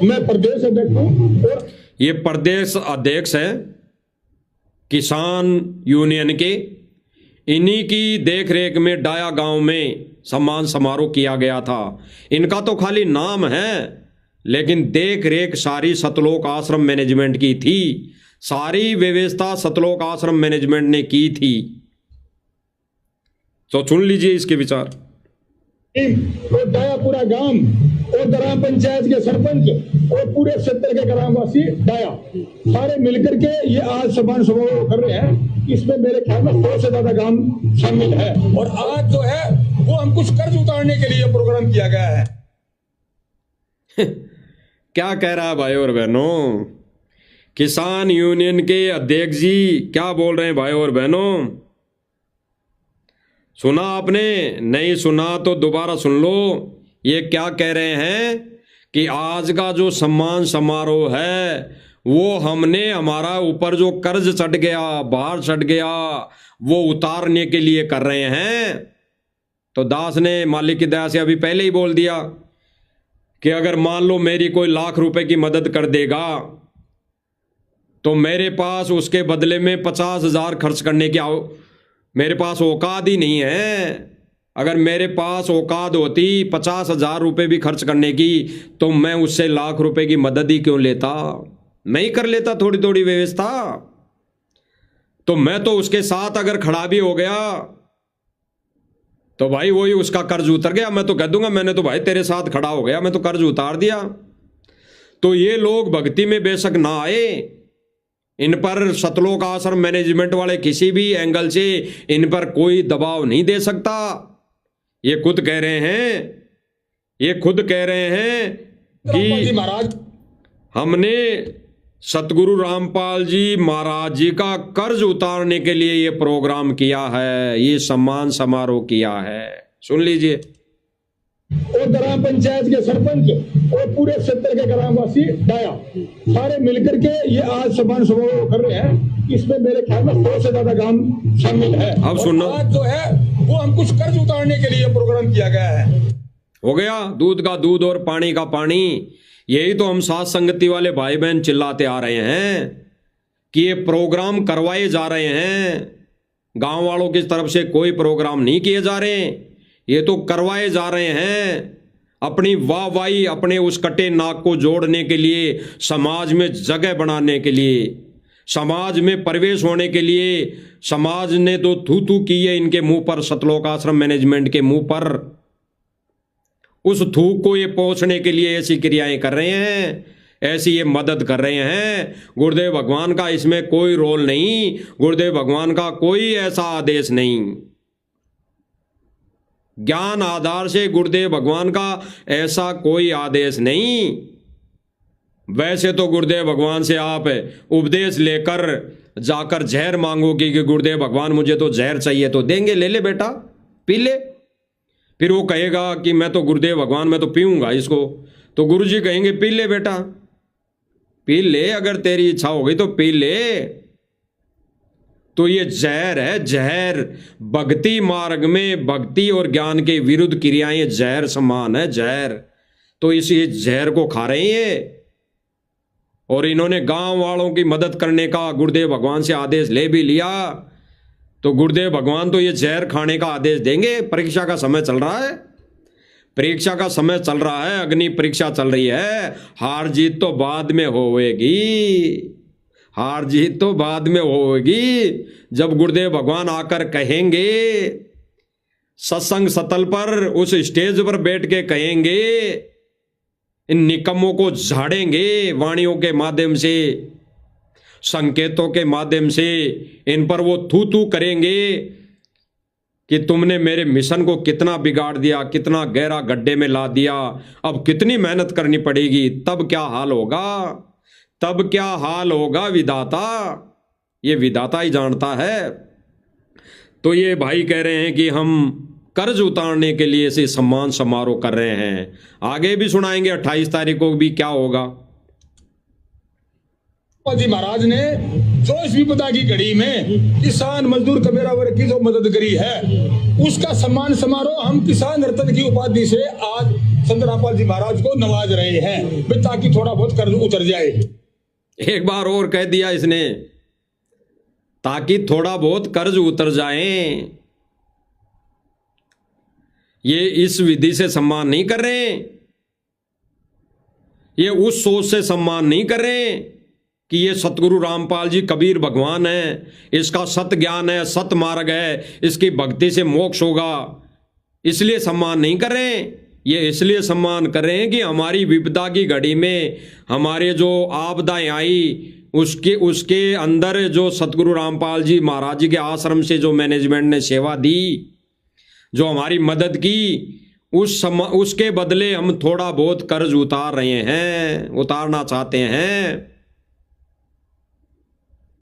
मैं प्रदेश अध्यक्ष हूँ और ये प्रदेश अध्यक्ष है किसान यूनियन के। इन्हीं की देखरेख में डाया गांव में सम्मान समारोह किया गया था। इनका तो खाली नाम है, लेकिन देख रेख सारी सतलोक आश्रम मैनेजमेंट की थी। सारी व्यवस्था सतलोक आश्रम मैनेजमेंट ने की थी। तो सुन लीजिए इसके विचार। और डायापुरा गांव और ग्राम पंचायत के सरपंच और पूरे क्षेत्र के ग्रामवासी डाया सारे मिलकर के ये आज सम्मान समारोह कर रहे हैं। इसमें मेरे ख्याल में 100 से ज्यादा गांव शामिल है और आज जो है वो हम कुछ कर्ज उतारने के लिए प्रोग्राम किया गया है। क्या कह रहा है भाई और बहनों? किसान यूनियन के अध्यक्ष जी क्या बोल रहे हैं भाई और बहनों? सुना आपने? नहीं सुना तो दोबारा सुन लो। ये क्या कह रहे हैं कि आज का जो सम्मान समारोह है वो हमने हमारा ऊपर जो कर्ज चढ़ गया, बाहर चढ़ गया, वो उतारने के लिए कर रहे हैं। तो दास ने मालिक की दया से अभी पहले ही बोल दिया कि अगर मान लो मेरी कोई लाख रुपए की मदद कर देगा तो मेरे पास उसके बदले में 50,000 खर्च करने की मेरे पास औकात ही नहीं है। अगर मेरे पास औकात होती 50,000 रुपये भी खर्च करने की तो मैं उससे लाख रुपए की मदद ही क्यों लेता? मैं ही कर लेता थोड़ी थोड़ी व्यवस्था। तो मैं तो उसके साथ अगर खड़ा भी हो गया तो भाई वही उसका कर्ज उतर गया। मैं तो कह दूंगा मैंने तो भाई तेरे साथ खड़ा हो गया, मैं तो कर्ज उतार दिया। तो ये लोग भक्ति में बेशक ना आए, इन पर सतलोक आश्रम मैनेजमेंट वाले किसी भी एंगल से इन पर कोई दबाव नहीं दे सकता। ये खुद कह रहे हैं कि महाराज हमने सतगुरु रामपाल जी महाराज जी का कर्ज उतारने के लिए ये प्रोग्राम किया है, ये सम्मान समारोह किया है। सुन लीजिए। और ग्राम पंचायत के सरपंच और पूरे क्षेत्र के ग्रामवासी डाया सारे मिलकर के ये आज सम्मान समारोह कर रहे हैं। इसमें मेरे ख्याल में 100 से ज्यादा गांव शामिल है। अब सुनो, आज जो है वो हम कुछ कर्ज उतारने के लिए प्रोग्राम किया गया है। हो गया दूध का दूध और पानी का पानी। यही तो हम साथ संगति वाले भाई बहन चिल्लाते आ रहे हैं कि ये प्रोग्राम करवाए जा रहे हैं। गांव वालों की तरफ से कोई प्रोग्राम नहीं किए जा रहे, ये तो करवाए जा रहे हैं। अपनी वाहवाही, अपने उस कटे नाक को जोड़ने के लिए, समाज में जगह बनाने के लिए, समाज में प्रवेश होने के लिए। समाज ने तो थू थू की है इनके मुंह पर, सतलोक आश्रम मैनेजमेंट के मुंह पर। उस थूक को ये पहुंचने के लिए ऐसी क्रियाएं कर रहे हैं, ऐसी ये मदद कर रहे हैं। गुरुदेव भगवान का इसमें कोई रोल नहीं, गुरुदेव भगवान का कोई ऐसा आदेश नहीं। ज्ञान आधार से गुरुदेव भगवान का ऐसा कोई आदेश नहीं। वैसे तो गुरुदेव भगवान से आप उपदेश लेकर जाकर जहर मांगोगे कि गुरुदेव भगवान मुझे तो जहर चाहिए, तो देंगे, ले ले बेटा पी ले। फिर वो कहेगा कि मैं तो गुरुदेव भगवान मैं तो पीऊंगा इसको, तो गुरुजी कहेंगे पी ले बेटा पी ले, अगर तेरी इच्छा हो गई तो पी ले। तो ये जहर है, जहर। भक्ति मार्ग में भक्ति और ज्ञान के विरुद्ध क्रियाएं जहर समान है, जहर। तो इस जहर को खा रहे हैं। और इन्होंने गांव वालों की मदद करने का गुरुदेव भगवान से आदेश ले भी लिया, तो गुरुदेव भगवान तो ये जहर खाने का आदेश देंगे। परीक्षा का समय चल रहा है, परीक्षा का समय चल रहा है, अग्नि परीक्षा चल रही है। हार जीत तो बाद में होगी, हार जीत तो बाद में होगी जब गुरुदेव भगवान आकर कहेंगे, सत्संग सतल पर उस स्टेज पर बैठ के कहेंगे, इन निकम्मों को झाड़ेंगे वाणियों के माध्यम से, संकेतों के माध्यम से। इन पर वो थू थू करेंगे कि तुमने मेरे मिशन को कितना बिगाड़ दिया, कितना गहरा गड्ढे में ला दिया, अब कितनी मेहनत करनी पड़ेगी, तब क्या हाल होगा, तब क्या हाल होगा विधाता, ये विधाता ही जानता है। तो ये भाई कह रहे हैं कि हम कर्ज उतारने के लिए से सम्मान समारोह कर रहे हैं। आगे भी सुनाएंगे 28 तारीख को भी क्या होगा। जी महाराज ने जो इस विपदा की घड़ी में किसान मजदूर कबीरा वर्ग की जो मदद करी है, उसका सम्मान समारोह हम किसान रत्न की उपाधि से आज संत रामपाल जी महाराज को नवाज रहे हैं भाई, ताकि थोड़ा बहुत कर्ज उतर जाए। एक बार और कह दिया इसने, ताकि थोड़ा बहुत कर्ज उतर जाए। ये इस विधि से सम्मान नहीं कर रहे, ये उस सोच से सम्मान नहीं कर रहे कि ये सतगुरु रामपाल जी कबीर भगवान है, इसका सत ज्ञान है, सत मार्ग है, इसकी भक्ति से मोक्ष होगा, इसलिए सम्मान नहीं कर रहे। ये इसलिए सम्मान कर रहे हैं कि हमारी विपदा की घड़ी में हमारे जो आपदाएं आई उसके अंदर जो सतगुरु रामपाल जी महाराज जी के आश्रम से जो मैनेजमेंट ने सेवा दी, जो हमारी मदद की, उसके बदले हम थोड़ा बहुत कर्ज उतार रहे हैं, उतारना चाहते हैं।